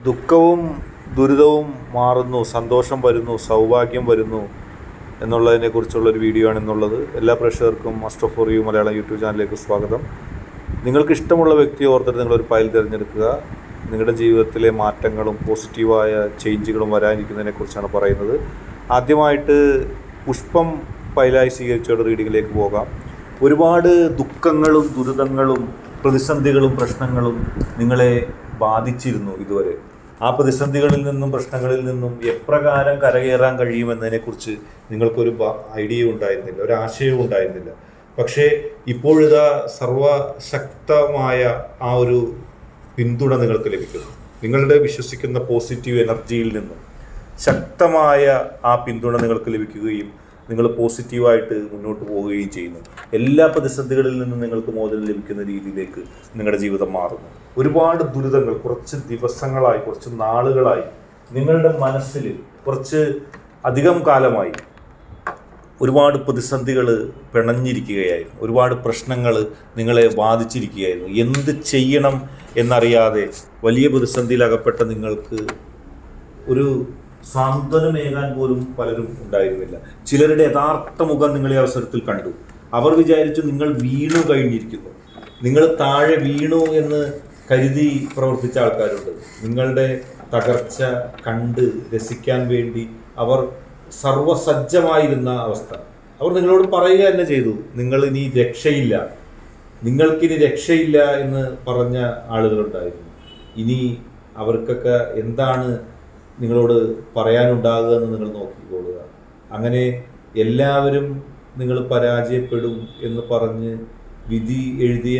ദുഃഖവും ദുരിതവും മാറുന്നു, സന്തോഷം വരുന്നു, സൗഭാഗ്യം വരുന്നു എന്നുള്ളതിനെക്കുറിച്ചുള്ളൊരു വീഡിയോ ആണെന്നുള്ളത്. എല്ലാ പ്രേക്ഷകർക്കും master for you Malayalam YouTube ചാനലിലേക്ക് സ്വാഗതം. നിങ്ങൾക്ക് ഇഷ്ടമുള്ള വ്യക്തിയെ ഓർത്തിട്ട് നിങ്ങളൊരു ഫയൽ തിരഞ്ഞെടുക്കുക. നിങ്ങളുടെ ജീവിതത്തിലെ മാറ്റങ്ങളും പോസിറ്റീവായ ചേഞ്ചുകളും വരാനിരിക്കുന്നതിനെക്കുറിച്ചാണ് പറയുന്നത്. ആദ്യമായിട്ട് പുഷ്പം ഫയലായി സ്വീകരിച്ചവരുടെ റീഡിങ്ങിലേക്ക് പോകാം. ഒരുപാട് ദുഃഖങ്ങളും ദുരിതങ്ങളും പ്രതിസന്ധികളും പ്രശ്നങ്ങളും നിങ്ങളെ ബാധിച്ചിരുന്നു ഇതുവരെ. ആ പ്രതിസന്ധികളിൽ നിന്നും പ്രശ്നങ്ങളിൽ നിന്നും എപ്രകാരം കരകയറാൻ കഴിയുമെന്നതിനെക്കുറിച്ച് നിങ്ങൾക്കൊരു ഐഡിയ ഉണ്ടായിരുന്നില്ല, ഒരു ആശയവും ഉണ്ടായിരുന്നില്ല. പക്ഷേ ഇപ്പോഴിതാ സർവശക്തമായ ആ ഒരു പിന്തുണ നിങ്ങൾക്ക് ലഭിക്കുന്നു. നിങ്ങളുടെ വിശ്വസിക്കുന്ന പോസിറ്റീവ് എനർജിയിൽ നിന്നും ശക്തമായ ആ പിന്തുണ നിങ്ങൾക്ക് ലഭിക്കുകയും നിങ്ങൾ പോസിറ്റീവായിട്ട് മുന്നോട്ട് പോവുകയും ചെയ്യുന്നു. എല്ലാ പ്രതിസന്ധികളിൽ നിന്നും നിങ്ങൾക്ക് മോചനം ലഭിക്കുന്ന രീതിയിലേക്ക് നിങ്ങളുടെ ജീവിതം മാറുന്നു. ഒരുപാട് ദുരിതങ്ങൾ കുറച്ച് ദിവസങ്ങളായി, കുറച്ച് നാളുകളായി നിങ്ങളുടെ മനസ്സിൽ കുറച്ച് അധികം കാലമായി ഒരുപാട് പ്രതിസന്ധികൾ പിണഞ്ഞിരിക്കുകയായിരുന്നു. ഒരുപാട് പ്രശ്നങ്ങൾ നിങ്ങളെ ബാധിച്ചിരിക്കുകയായിരുന്നു. എന്ത് ചെയ്യണം എന്നറിയാതെ വലിയ പ്രതിസന്ധിയിൽ അകപ്പെട്ട നിങ്ങൾക്ക് ഒരു സാന്ത്വനമേകാൻ പോലും പലരും ഉണ്ടായിരുന്നില്ല. ചിലരുടെ യഥാർത്ഥ മുഖം നിങ്ങളെ അവസരത്തിൽ കണ്ടു. അവർ വിചാരിച്ചു നിങ്ങൾ വീണു കഴിഞ്ഞിരിക്കുന്നു, നിങ്ങൾ താഴെ വീണു എന്ന് കരുതി പ്രവർത്തിച്ച ആൾക്കാരുണ്ട്. നിങ്ങളുടെ തകർച്ച കണ്ട് രസിക്കാൻ വേണ്ടി അവർ സർവസജ്ജമായിരുന്ന അവസ്ഥ. അവർ നിങ്ങളോട് പറയുക തന്നെ ചെയ്തു, നിങ്ങൾക്കിനി രക്ഷയില്ല എന്ന് പറഞ്ഞ ആളുകളുണ്ടായിരുന്നു. ഇനി അവർക്കൊക്കെ എന്താണ് നിങ്ങളോട് പറയാനുണ്ടാകുക എന്ന് നിങ്ങൾ നോക്കിക്കൊള്ളുക. അങ്ങനെ എല്ലാവരും നിങ്ങൾ പരാജയപ്പെടും എന്ന് പറഞ്ഞ് വിധി എഴുതിയ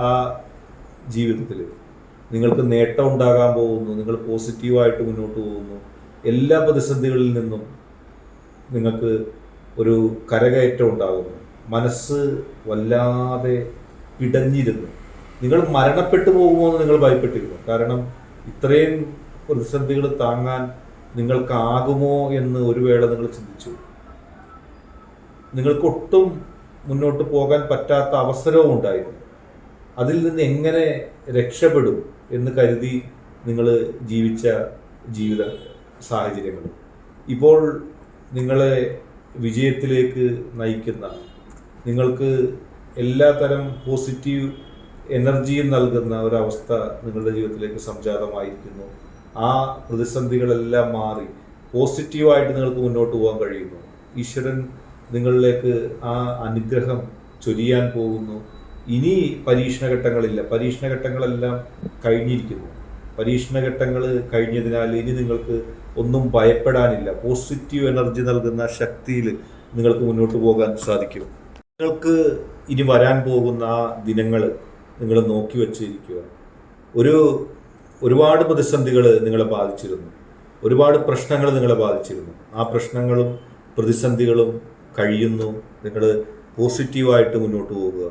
ആ ജീവിതത്തിൽ നിങ്ങൾക്ക് നേട്ടം ഉണ്ടാകാൻ പോകുന്നു. നിങ്ങൾ പോസിറ്റീവായിട്ട് മുന്നോട്ട് പോകുന്നു. എല്ലാ പ്രതിസന്ധികളിൽ നിന്നും നിങ്ങൾക്ക് ഒരു കരകയറ്റം ഉണ്ടാകുന്നു. മനസ്സ് വല്ലാതെ പിടഞ്ഞിരുന്നു. നിങ്ങൾ മരണപ്പെട്ടു പോകുമോ എന്ന് നിങ്ങൾ ഭയപ്പെട്ടിരുന്നു. കാരണം ഇത്രയും പ്രതിസന്ധികൾ താങ്ങാൻ നിങ്ങൾക്കാകുമോ എന്ന് ഒരു വേള നിങ്ങൾ ചിന്തിച്ചു. നിങ്ങൾക്കൊട്ടും മുന്നോട്ട് പോകാൻ പറ്റാത്ത അവസരവും ഉണ്ടായിരുന്നു. അതിൽ നിന്ന് എങ്ങനെ രക്ഷപ്പെടും എന്ന് കരുതി നിങ്ങൾ ജീവിച്ച ജീവിത സാഹചര്യങ്ങൾ ഇപ്പോൾ നിങ്ങളെ വിജയത്തിലേക്ക് നയിക്കുന്ന, നിങ്ങൾക്ക് എല്ലാ തരം പോസിറ്റീവ് എനർജിയും നൽകുന്ന ഒരവസ്ഥ നിങ്ങളുടെ ജീവിതത്തിലേക്ക് സംജാതമായിരിക്കുന്നു. ആ പ്രതിസന്ധികളെല്ലാം മാറി പോസിറ്റീവായിട്ട് നിങ്ങൾക്ക് മുന്നോട്ട് പോകാൻ കഴിയുന്നു. ഈശ്വരൻ നിങ്ങളിലേക്ക് ആ അനുഗ്രഹം ചൊരിയാൻ പോകുന്നു. ഇനി പരീക്ഷണഘട്ടങ്ങളില്ല. പരീക്ഷണഘട്ടങ്ങളെല്ലാം കഴിഞ്ഞിരിക്കുന്നു. പരീക്ഷണഘട്ടങ്ങൾ കഴിഞ്ഞതിനാൽ ഇനി നിങ്ങൾക്ക് ഒന്നും ഭയപ്പെടാനില്ല. പോസിറ്റീവ് എനർജി നൽകുന്ന ശക്തിയിൽ നിങ്ങൾക്ക് മുന്നോട്ട് പോകാൻ സാധിക്കും. നിങ്ങൾക്ക് ഇനി വരാൻ പോകുന്ന ആ ദിനങ്ങൾ നിങ്ങൾ നോക്കി വച്ചിരിക്കുക. ഒരുപാട് പ്രതിസന്ധികൾ നിങ്ങളെ ബാധിച്ചിരുന്നു. ഒരുപാട് പ്രശ്നങ്ങൾ നിങ്ങളെ ബാധിച്ചിരുന്നു. ആ പ്രശ്നങ്ങളും പ്രതിസന്ധികളും കഴിയുന്നു. നിങ്ങൾ പോസിറ്റീവായിട്ട് മുന്നോട്ട് പോകുക.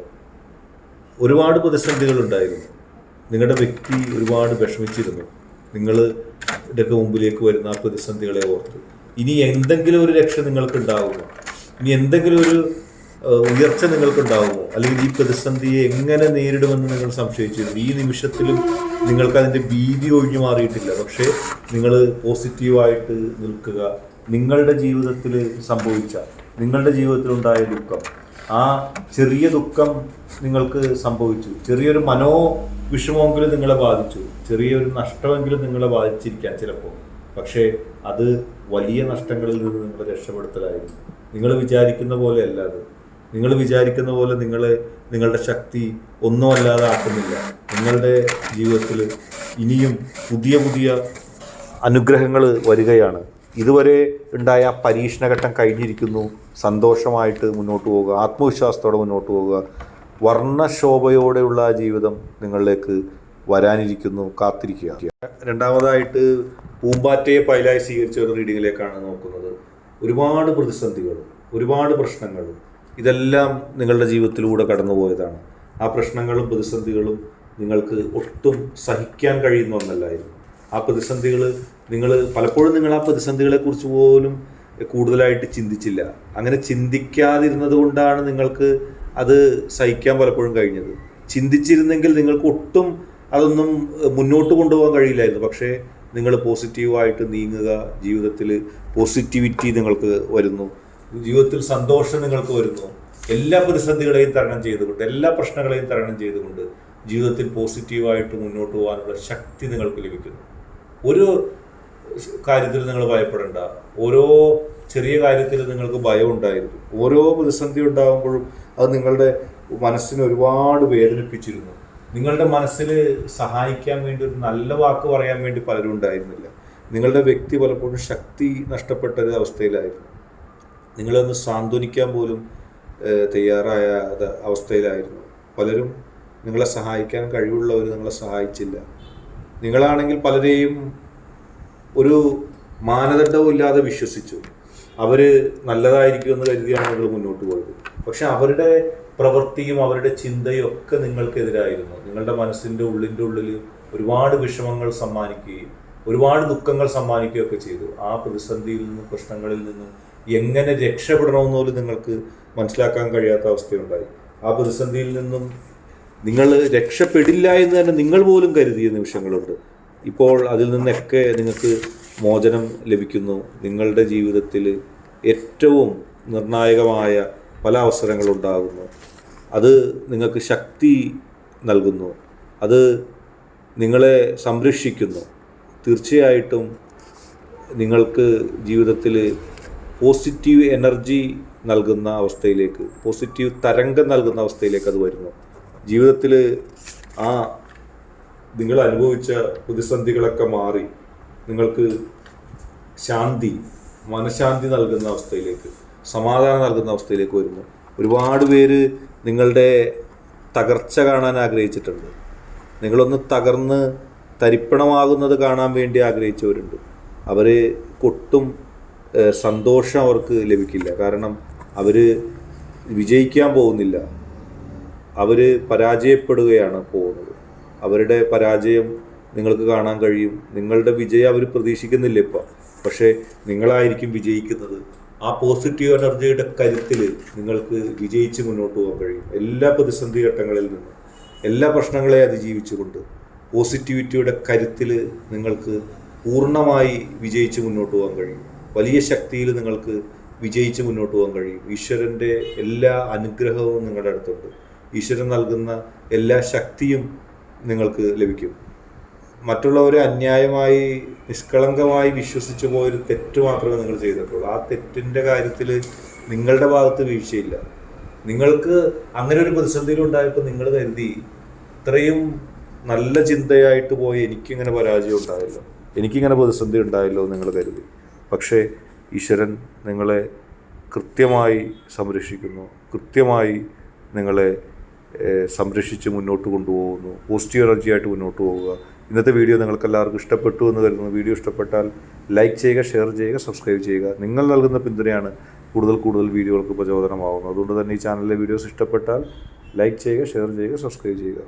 ഒരുപാട് പ്രതിസന്ധികൾ ഉണ്ടായിരുന്നു. നിങ്ങളുടെ വ്യക്തി ഒരുപാട് വിഷമിച്ചിരുന്നു. നിങ്ങളുടെ മുമ്പിലേക്ക് വരുന്ന ആ പ്രതിസന്ധികളെ ഓർത്ത് ഇനി എന്തെങ്കിലും ഒരു രക്ഷ നിങ്ങൾക്ക് ഉണ്ടാകുമോ, ഇനി എന്തെങ്കിലും ഒരു ഉയർച്ച നിങ്ങൾക്കുണ്ടാകുമോ, അല്ലെങ്കിൽ ഈ പ്രതിസന്ധിയെ എങ്ങനെ നേരിടുമെന്ന് നിങ്ങൾ സംശയിച്ചിരുന്നു. ഈ നിമിഷത്തിലും നിങ്ങൾക്ക് അതിൻ്റെ ഭീതി ഒഴിഞ്ഞു മാറിയിട്ടില്ല. പക്ഷേ നിങ്ങൾ പോസിറ്റീവായിട്ട് നിൽക്കുക. നിങ്ങളുടെ ജീവിതത്തിൽ സംഭവിച്ച, നിങ്ങളുടെ ജീവിതത്തിലുണ്ടായ ദുഃഖം, ആ ചെറിയ ദുഃഖം നിങ്ങൾക്ക് സംഭവിച്ചു. ചെറിയൊരു മനോവിഷമമെങ്കിലും നിങ്ങളെ ബാധിച്ചു. ചെറിയൊരു നഷ്ടമെങ്കിലും നിങ്ങളെ ബാധിച്ചിരിക്കാം ചിലപ്പോൾ. പക്ഷേ അത് വലിയ നഷ്ടങ്ങളിൽ നിന്ന് നിങ്ങളെ രക്ഷപ്പെടുത്തലായിരുന്നു. നിങ്ങൾ വിചാരിക്കുന്ന പോലെ അല്ല അത്. നിങ്ങൾ വിചാരിക്കുന്ന പോലെ നിങ്ങളുടെ ശക്തി ഒന്നും അല്ലാതെ ആക്കുന്നില്ല. നിങ്ങളുടെ ജീവിതത്തിൽ ഇനിയും പുതിയ പുതിയ അനുഗ്രഹങ്ങൾ വരികയാണ്. ഇതുവരെ ഉണ്ടായ പരീക്ഷണഘട്ടം കഴിഞ്ഞിരിക്കുന്നു. സന്തോഷമായിട്ട് മുന്നോട്ട് പോവുക, ആത്മവിശ്വാസത്തോടെ മുന്നോട്ട് പോവുക. വർണ്ണശോഭയോടെയുള്ള ആ ജീവിതം നിങ്ങളിലേക്ക് വരാനിരിക്കുന്നു. കാത്തിരിക്കുക. രണ്ടാമതായിട്ട് പൂമ്പാറ്റയെ പൈലായി സ്വീകരിച്ച ഒരു റീഡിങ്ങിലേക്കാണ് നോക്കുന്നത്. ഒരുപാട് പ്രതിസന്ധികൾ, ഒരുപാട് പ്രശ്നങ്ങൾ, ഇതെല്ലാം നിങ്ങളുടെ ജീവിതത്തിലൂടെ കടന്നുപോയതാണ്. ആ പ്രശ്നങ്ങളും പ്രതിസന്ധികളും നിങ്ങൾക്ക് ഒട്ടും സഹിക്കാൻ കഴിയുന്ന ഒന്നല്ലായിരുന്നു. ആ പ്രതിസന്ധികൾ പലപ്പോഴും ആ പ്രതിസന്ധികളെക്കുറിച്ച് പോലും കൂടുതലായിട്ട് ചിന്തിച്ചില്ല. അങ്ങനെ ചിന്തിക്കാതിരുന്നത് കൊണ്ടാണ് നിങ്ങൾക്ക് അത് സഹിക്കാൻ പലപ്പോഴും കഴിഞ്ഞത്. ചിന്തിച്ചിരുന്നെങ്കിൽ നിങ്ങൾക്ക് ഒട്ടും അതൊന്നും മുന്നോട്ട് കൊണ്ടുപോകാൻ കഴിയില്ലായിരുന്നു. പക്ഷേ നിങ്ങൾ പോസിറ്റീവായിട്ട് നീങ്ങുക, ജീവിതത്തിൽ പോസിറ്റിവിറ്റി നിങ്ങൾക്ക് വരുന്നു, ജീവിതത്തിൽ സന്തോഷം നിങ്ങൾക്ക് വരുന്നു. എല്ലാ പ്രതിസന്ധികളെയും തരണം ചെയ്തുകൊണ്ട്, എല്ലാ പ്രശ്നങ്ങളെയും തരണം ചെയ്തുകൊണ്ട് ജീവിതത്തിൽ പോസിറ്റീവായിട്ട് മുന്നോട്ട് പോകാനുള്ള ശക്തി നിങ്ങൾക്ക് ലഭിക്കുന്നു. ഒരു കാര്യത്തിൽ നിങ്ങൾ ഭയപ്പെടേണ്ട. ഓരോ ചെറിയ കാര്യത്തിൽ നിങ്ങൾക്ക് ഭയം ഉണ്ടായിരുന്നു. ഓരോ പ്രതിസന്ധി ഉണ്ടാകുമ്പോഴും അത് നിങ്ങളുടെ മനസ്സിനെ ഒരുപാട് വേദനിപ്പിച്ചിരുന്നു. നിങ്ങളുടെ മനസ്സിൽ സഹായിക്കാൻ വേണ്ടി ഒരു നല്ല വാക്ക് പറയാൻ വേണ്ടി പലരും ഉണ്ടായിരുന്നില്ല. നിങ്ങളുടെ വ്യക്തി പലപ്പോഴും ശക്തി നഷ്ടപ്പെട്ട ഒരു അവസ്ഥയിലായിരുന്നു. നിങ്ങളൊന്ന് സാന്ത്വനിക്കാൻ പോലും തയ്യാറായ അവസ്ഥയിലായിരുന്നു. പലരും നിങ്ങളെ സഹായിക്കാൻ കഴിവുള്ളവർ നിങ്ങളെ സഹായിച്ചില്ല. നിങ്ങളാണെങ്കിൽ പലരെയും ഒരു മാനദണ്ഡവും ഇല്ലാതെ വിശ്വസിച്ചു. അവർ നല്ലതായിരിക്കുമെന്ന് കരുതിയാണ് നിങ്ങൾ മുന്നോട്ട് പോയത്. പക്ഷെ അവരുടെ പ്രവൃത്തിയും അവരുടെ ചിന്തയും ഒക്കെ നിങ്ങൾക്കെതിരായിരുന്നു. നിങ്ങളുടെ മനസ്സിൻ്റെ ഉള്ളിൽ ഒരുപാട് വിഷമങ്ങൾ സമ്മാനിക്കുകയും ഒരുപാട് ദുഃഖങ്ങൾ സമ്മാനിക്കുകയൊക്കെ ചെയ്തു. ആ പ്രതിസന്ധിയിൽ നിന്നും പ്രശ്നങ്ങളിൽ നിന്നും എങ്ങനെ രക്ഷപ്പെടണമെന്ന് പോലും നിങ്ങൾക്ക് മനസ്സിലാക്കാൻ കഴിയാത്ത അവസ്ഥയുണ്ടായി. ആ പ്രതിസന്ധിയിൽ നിന്നും നിങ്ങൾ രക്ഷപ്പെടില്ല എന്ന് തന്നെ നിങ്ങൾ പോലും കരുതിയ നിമിഷങ്ങളുണ്ട്. ഇപ്പോൾ അതിൽ നിന്നൊക്കെ നിങ്ങൾക്ക് മോചനം ലഭിക്കുന്നു. നിങ്ങളുടെ ജീവിതത്തിൽ ഏറ്റവും നിർണായകമായ പല അവസരങ്ങളുണ്ടാകുന്നു. അത് നിങ്ങൾക്ക് ശക്തി നൽകുന്നു. അത് നിങ്ങളെ സംരക്ഷിക്കുന്നു. തീർച്ചയായിട്ടും നിങ്ങൾക്ക് ജീവിതത്തിൽ പോസിറ്റീവ് എനർജി നൽകുന്ന അവസ്ഥയിലേക്ക്, പോസിറ്റീവ് തരംഗം നൽകുന്ന അവസ്ഥയിലേക്ക് അത് വരുന്നു. ജീവിതത്തിൽ ആ നിങ്ങൾ അനുഭവിച്ച പ്രതിസന്ധികളൊക്കെ മാറി നിങ്ങൾക്ക് ശാന്തി, മനഃശാന്തി നൽകുന്ന അവസ്ഥയിലേക്ക്, സമാധാനം നൽകുന്ന അവസ്ഥയിലേക്ക് വരുന്നു. ഒരുപാട് പേര് നിങ്ങളുടെ തകർച്ച കാണാൻ ആഗ്രഹിച്ചിട്ടുണ്ട്. നിങ്ങളൊന്ന് തകർന്ന് തരിപ്പണമാകുന്നത് കാണാൻ വേണ്ടി ആഗ്രഹിച്ചവരുണ്ട്. അവർ ഒട്ടും സന്തോഷം അവർക്ക് ലഭിക്കില്ല. കാരണം അവർ വിജയിക്കാൻ പോകുന്നില്ല, അവർ പരാജയപ്പെടുകയാണ് പോകുന്നത്. അവരുടെ പരാജയം നിങ്ങൾക്ക് കാണാൻ കഴിയും. നിങ്ങളുടെ വിജയം അവർ പ്രതീക്ഷിക്കുന്നില്ല ഇപ്പം. പക്ഷേ നിങ്ങളായിരിക്കും വിജയിക്കുന്നത്. ആ പോസിറ്റീവ് എനർജിയുടെ കരുത്തിൽ നിങ്ങൾക്ക് വിജയിച്ച് മുന്നോട്ട് പോകാൻ കഴിയും. എല്ലാ പ്രതിസന്ധി ഘട്ടങ്ങളിൽ നിന്നും, എല്ലാ പ്രശ്നങ്ങളെ അതിജീവിച്ചുകൊണ്ട് പോസിറ്റിവിറ്റിയുടെ കരുത്തിൽ നിങ്ങൾക്ക് പൂർണ്ണമായി വിജയിച്ച് മുന്നോട്ട് പോകാൻ കഴിയും. വലിയ ശക്തിയിൽ നിങ്ങൾക്ക് വിജയിച്ച് മുന്നോട്ട് പോകാൻ കഴിയും. ഈശ്വരൻ്റെ എല്ലാ അനുഗ്രഹവും നിങ്ങളുടെ അടുത്തുണ്ട്. ഈശ്വരൻ നൽകുന്ന എല്ലാ ശക്തിയും നിങ്ങൾക്ക് ലഭിക്കും. മറ്റുള്ളവരെ അന്യായമായി നിഷ്കളങ്കമായി വിശ്വസിച്ചു പോയൊരു തെറ്റ് മാത്രമേ നിങ്ങൾ ചെയ്തിട്ടുള്ളൂ. ആ തെറ്റിൻ്റെ കാര്യത്തിൽ നിങ്ങളുടെ ഭാഗത്ത് വീഴ്ചയില്ല. നിങ്ങൾക്ക് അങ്ങനെ ഒരു പ്രതിസന്ധിയിലുണ്ടായപ്പോൾ നിങ്ങൾ കരുതി ഇത്രയും നല്ല ചിന്തയായിട്ട് പോയി എനിക്കിങ്ങനെ പരാജയം ഉണ്ടായല്ലോ, എനിക്കിങ്ങനെ പ്രതിസന്ധി ഉണ്ടായല്ലോ നിങ്ങൾ കരുതി. പക്ഷേ ഈശ്വരൻ നിങ്ങളെ കൃത്യമായി സംരക്ഷിക്കുന്നു, കൃത്യമായി നിങ്ങളെ സംരക്ഷിച്ച് മുന്നോട്ട് കൊണ്ടുപോകുന്നു. പോസിറ്റീവ് എനർജിയായിട്ട് മുന്നോട്ട് പോവുക. ഇന്നത്തെ വീഡിയോ നിങ്ങൾക്ക് എല്ലാവർക്കും ഇഷ്ടപ്പെട്ടു എന്ന് കരുതുന്നു. വീഡിയോ ഇഷ്ടപ്പെട്ടാൽ ലൈക്ക് ചെയ്യുക, ഷെയർ ചെയ്യുക, സബ്സ്ക്രൈബ് ചെയ്യുക. നിങ്ങൾ നൽകുന്ന പിന്തുണയാണ് കൂടുതൽ വീഡിയോകൾക്ക് പ്രചോദനമാകുന്നത്. അതുകൊണ്ട് തന്നെ ഈ ചാനലിലെ വീഡിയോസ് ഇഷ്ടപ്പെട്ടാൽ ലൈക്ക് ചെയ്യുക, ഷെയർ ചെയ്യുക, സബ്സ്ക്രൈബ് ചെയ്യുക.